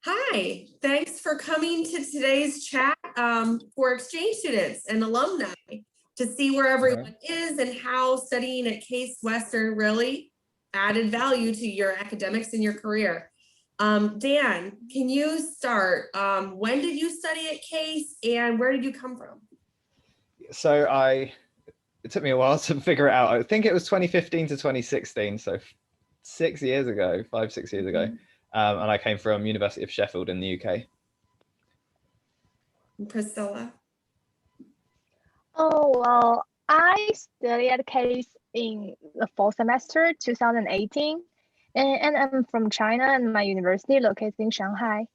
Hi, thanks for coming to today's chat for exchange students and alumni to see where everyone is and how studying at Case Western really added value to your academics and your career. Dan, can you start? When did you study at Case and where did you come from? So it took me a while to figure it out. I think it was 2015 to 2016, so 6 years ago, 5-6 years ago. And I came from University of Sheffield in the UK. Priscilla? Oh, well, I studied at Case in the fall semester 2018, and I'm from China, and my university located in Shanghai.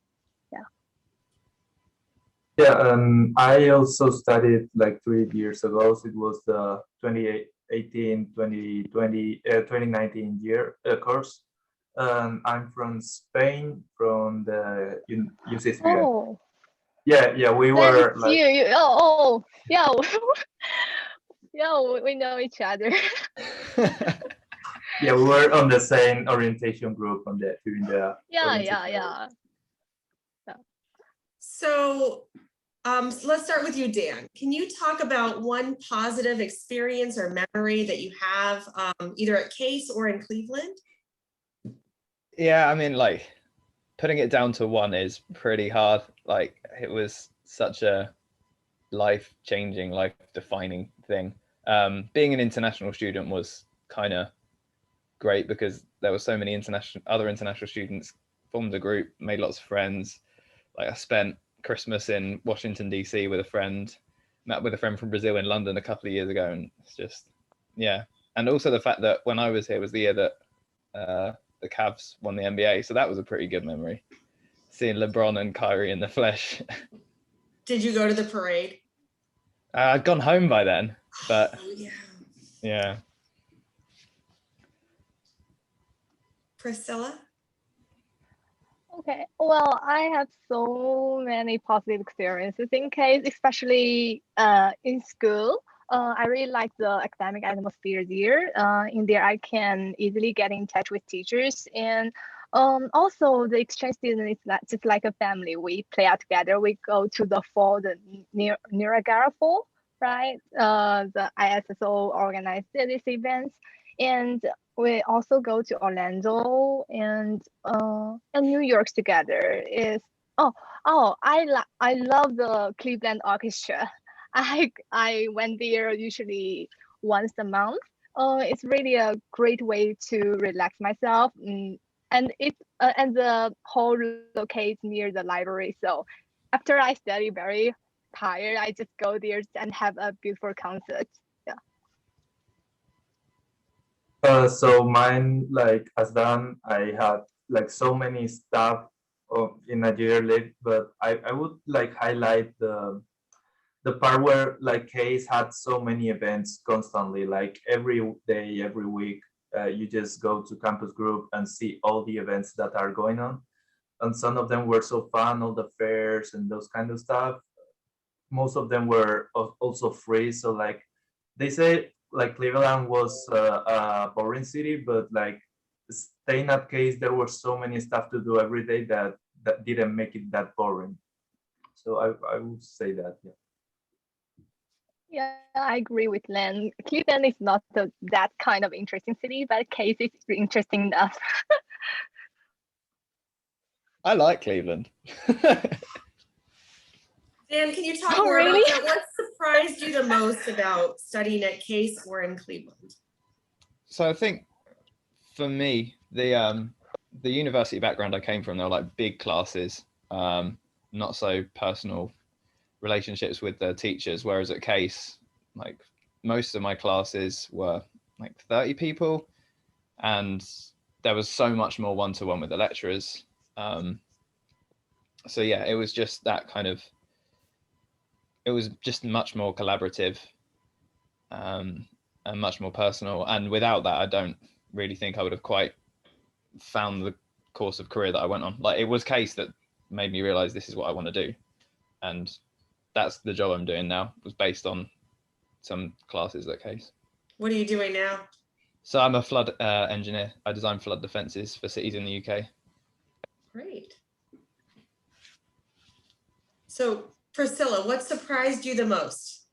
I also studied like 3 years ago. So it was the 2019 year course. I'm from Spain, from the UCCU. Oh, Yeah, we were that's like, yeah, yeah, we know each other. yeah, we were on the same orientation group during the Yeah. So let's start with you, Dan. Can you talk about one positive experience or memory that you have either at Case or in Cleveland? Yeah, I mean, like putting it down to one is pretty hard. Like it was such a life-changing, life-defining thing. Being an international student was kind of great because there were so many other international students, formed a group, made lots of friends. Like I spent Christmas in Washington DC with a friend, met with a friend from Brazil in London a couple of years ago, and it's just, yeah. And also the fact that when I was here was the year that the Cavs won the NBA, so that was a pretty good memory, seeing LeBron and Kyrie in the flesh. Did you go to the parade? I'd gone home by then, but yeah. Yeah. Priscilla? Okay, well, I have so many positive experiences in Case, especially in school. I really like the academic atmosphere there. In there, I can easily get in touch with teachers, and also the exchange student is just like a family. We play out together. We go to the fall, the Niagara Fall, right? The ISSO organized these events, and we also go to Orlando and New York together. I love the Cleveland Orchestra. I went there usually once a month. It's really a great way to relax myself, and the hall locates near the library. So after I study very tired, I just go there and have a beautiful concert. so mine, like as Dan, I had like so many stuff in a year late, but I would like highlight the part where like Case had so many events constantly, like every day, every week. You just go to campus group and see all the events that are going on, and some of them were so fun, all the fairs and those kind of stuff. Most of them were also free, so like they say like Cleveland was a boring city, but like staying at Case, there were so many stuff to do every day that didn't make it that boring. So I would say that, yeah. Yeah, I agree with Len. Cleveland is not that kind of interesting city, but Case is interesting enough. I like Cleveland. Dan, can you talk more really? about that? What surprised you the most about studying at Case or in Cleveland? So I think for me, the university background I came from, they were like big classes, not so personal relationships with the teachers, whereas at Case, like most of my classes were like 30 people, and there was so much more one-to-one with the lecturers. So yeah, it was just that kind of, it was just much more collaborative and much more personal. And without that, I don't really think I would have quite found the course of career that I went on. Like it was Case that made me realize this is what I want to do. And that's the job I'm doing now, was based on some classes at Case. What are you doing now? So I'm a flood engineer. I design flood defences for cities in the UK. Great. So Priscilla, what surprised you the most?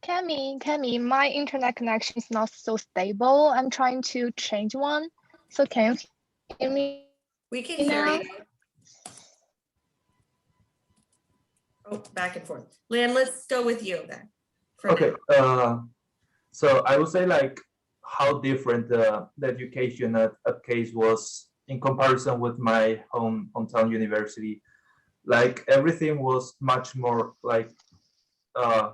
Cami, my internet connection is not so stable. I'm trying to change one. So can you hear me We can hear now? you. Oh, back and forth. Lan, let's go with you then. for Okay. now. So I would say like how different the education at Case was in comparison with my hometown university. Like everything was much more like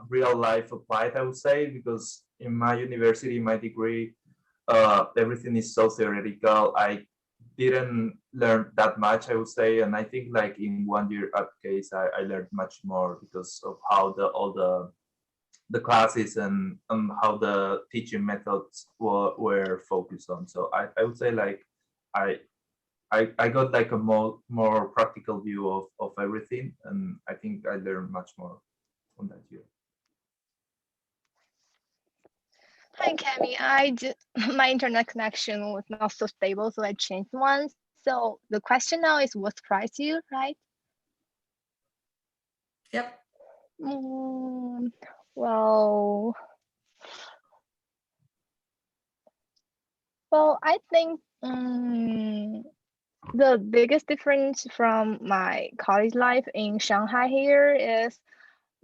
real life applied, I would say, because in my university, my degree, everything is so theoretical. I didn't learn that much, I would say, and I think like in 1 year at Case, I learned much more because of how all the classes and how the teaching methods were focused on. So I would say like I I got like a more practical view of everything, and I think I learned much more on that year. Hi, Cami. My internet connection was not so stable, so I changed one. So the question now is what surprised you, right? Yep. Mm, well, I think the biggest difference from my college life in Shanghai here is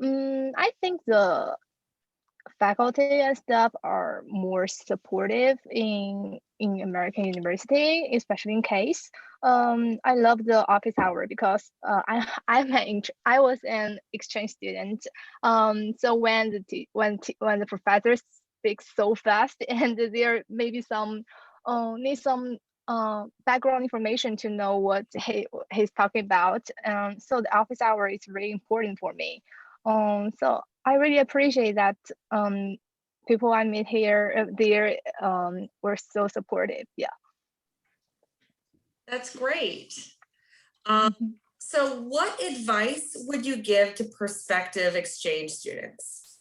I think the faculty and staff are more supportive in American university, especially in Case. I love the office hour because I was an exchange student. So when when the professors speak so fast and there maybe some need some background information to know what he's talking about. So the office hour is really important for me. So I really appreciate that people I meet here, there were so supportive. Yeah. That's great. So what advice would you give to prospective exchange students?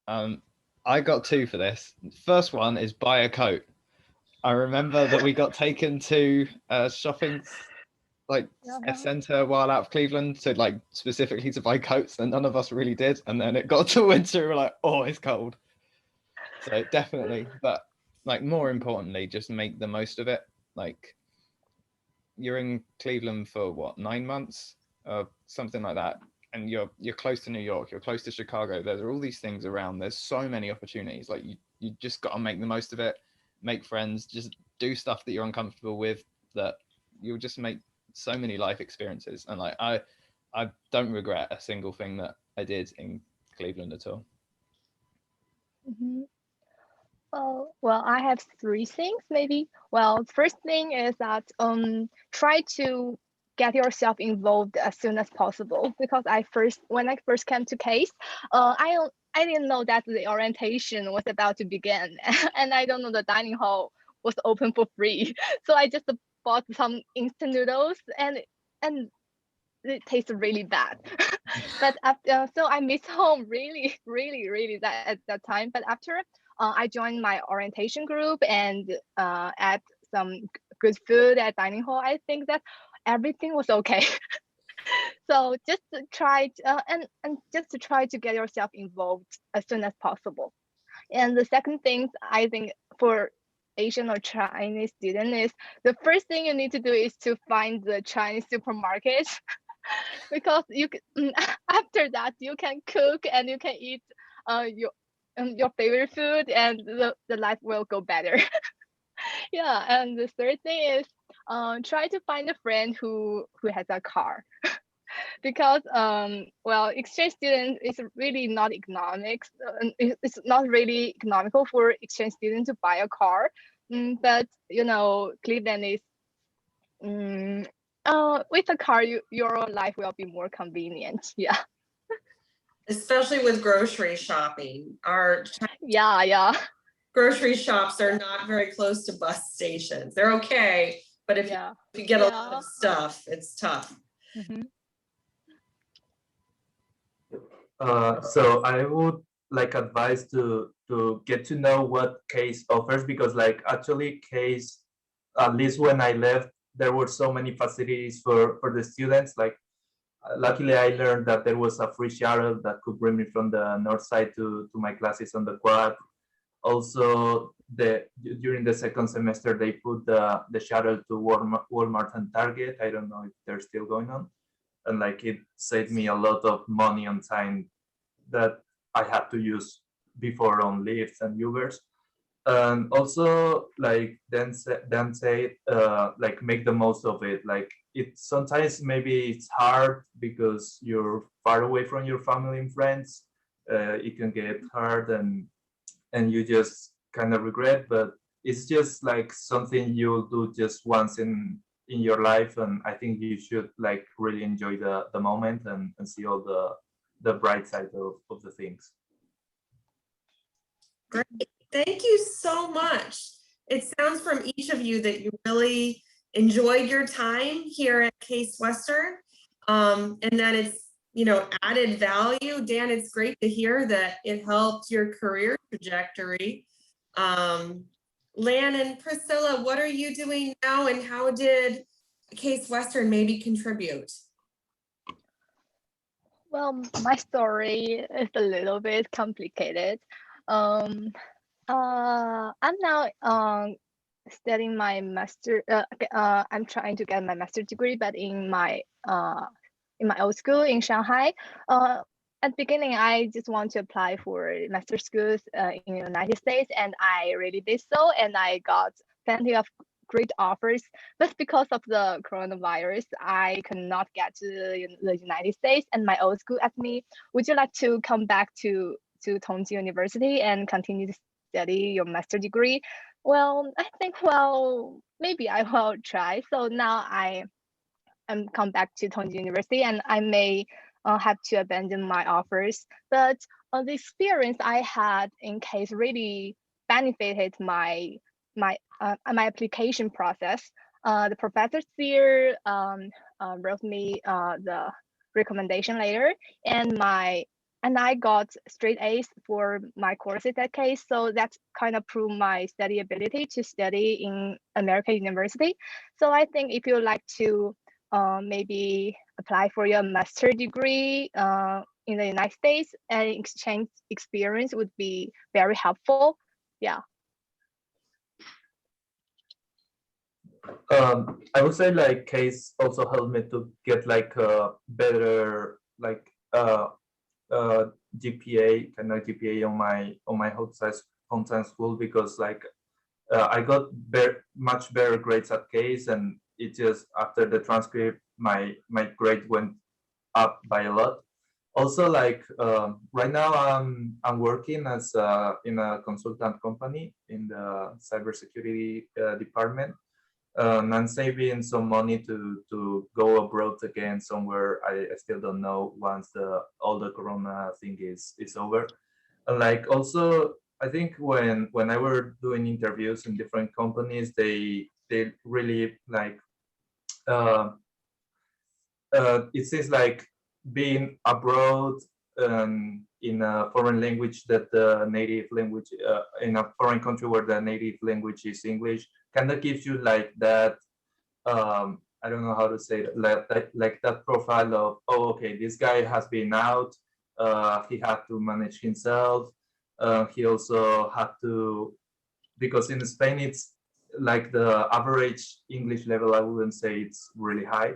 I got two for this. First one is buy a coat. I remember that we got taken to a shopping a center while out of Cleveland, so like specifically to buy coats, and none of us really did. And then it got to winter, we were like, oh, it's cold. So definitely, but like more importantly, just make the most of it. Like you're in Cleveland for what, 9 months, something like that, and you're close to New York, you're close to Chicago. There are all these things around. There's so many opportunities. Like you just got to make the most of it. Make friends. Just do stuff that you're uncomfortable with. That you'll just make so many life experiences. And like I don't regret a single thing that I did in Cleveland at all. Mm-hmm. Well, I have three things maybe. Well, first thing is that try to get yourself involved as soon as possible, because when I first came to Case, I didn't know that the orientation was about to begin, and I don't know the dining hall was open for free. So I just bought some instant noodles and it tastes really bad. But after, so I miss home really that at that time. But after I joined my orientation group and at some good food at dining hall, I think that everything was okay. So just to try and just to try to get yourself involved as soon as possible. And the second thing I think for Asian or Chinese student is the first thing you need to do is to find the Chinese supermarket because after that you can cook and you can eat your favorite food and the life will go better. Yeah, and the third thing is try to find a friend who has a car because well, exchange student is really not economics. It's not really economical for exchange students to buy a car. But you know, Cleveland is with a car, your life will be more convenient. Yeah. Especially with grocery shopping. Our Yeah. grocery shops are not very close to bus stations. They're okay, but if you get a lot of stuff, it's tough. Mm-hmm. So I would like advise to get to know what Case offers, because like actually Case at least when I left, there were so many facilities for the students. Like, luckily, I learned that there was a free shuttle that could bring me from the north side to my classes on the quad. Also, during the second semester, they put the shuttle to Walmart and Target. I don't know if they're still going on. And like, it saved me a lot of money and time that I had to use before on Lyfts and Ubers. And also, like Dan said, like, make the most of it. Like, it sometimes maybe it's hard because you're far away from your family and friends. It can get hard, and you just kind of regret, but it's just like something you'll do just once in your life, and I think you should like really enjoy the moment and see all the bright side of the things. Great. Thank you so much. It sounds from each of you that you really enjoyed your time here at Case Western, and that it's, you know, added value. Dan, it's great to hear that it helped your career trajectory. Lan and Priscilla, what are you doing now, and how did Case Western maybe contribute? Well, my story is a little bit complicated. I'm now studying my master. I'm trying to get my master's degree, but in my old school in Shanghai. At the beginning, I just want to apply for master schools in the United States, and I really did so, and I got plenty of great offers. But because of the coronavirus, I could not get to the United States, and my old school asked me, would you like to come back to Tongji University and continue to study your master degree? Well, I think, well, maybe I will try. So now I'm come back to Tongji University, and I may have to abandon my offers. But the experience I had in Case really benefited my application process. The professors here wrote me the recommendation letter, and I got straight A's for my courses at Case. So that kind of proved my study ability to study in American University. So I think if you like to maybe apply for your master degree in the United States, and exchange experience would be very helpful. Yeah. I would say like Case also helped me to get like a better like GPA, kind of GPA on my hometown school, because like I got much better grades at Case, and it just after the transcript my grade went up by a lot. Also, like right now I'm working as in a consultant company in the cybersecurity department. I'm saving some money to go abroad again somewhere. I still don't know once all the corona thing is over. And like also, I think when I were doing interviews in different companies, they really like it seems like being abroad in a foreign language that the native language in a foreign country where the native language is English kind of gives you like that I don't know how to say it, like that profile of, oh, okay, this guy has been out, he had to manage himself, he also had to, because in Spain it's like the average English level, I wouldn't say it's really high.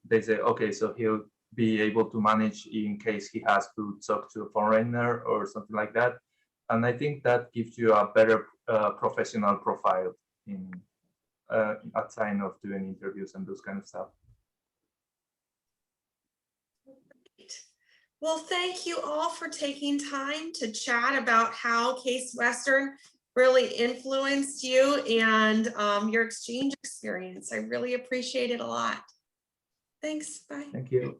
They say, okay, so he'll be able to manage in case he has to talk to a foreigner or something like that. And I think that gives you a better professional profile in at time of doing interviews and those kind of stuff. Well, thank you all for taking time to chat about how Case Western really influenced you and your exchange experience. I really appreciate it a lot. Thanks. Bye. Thank you.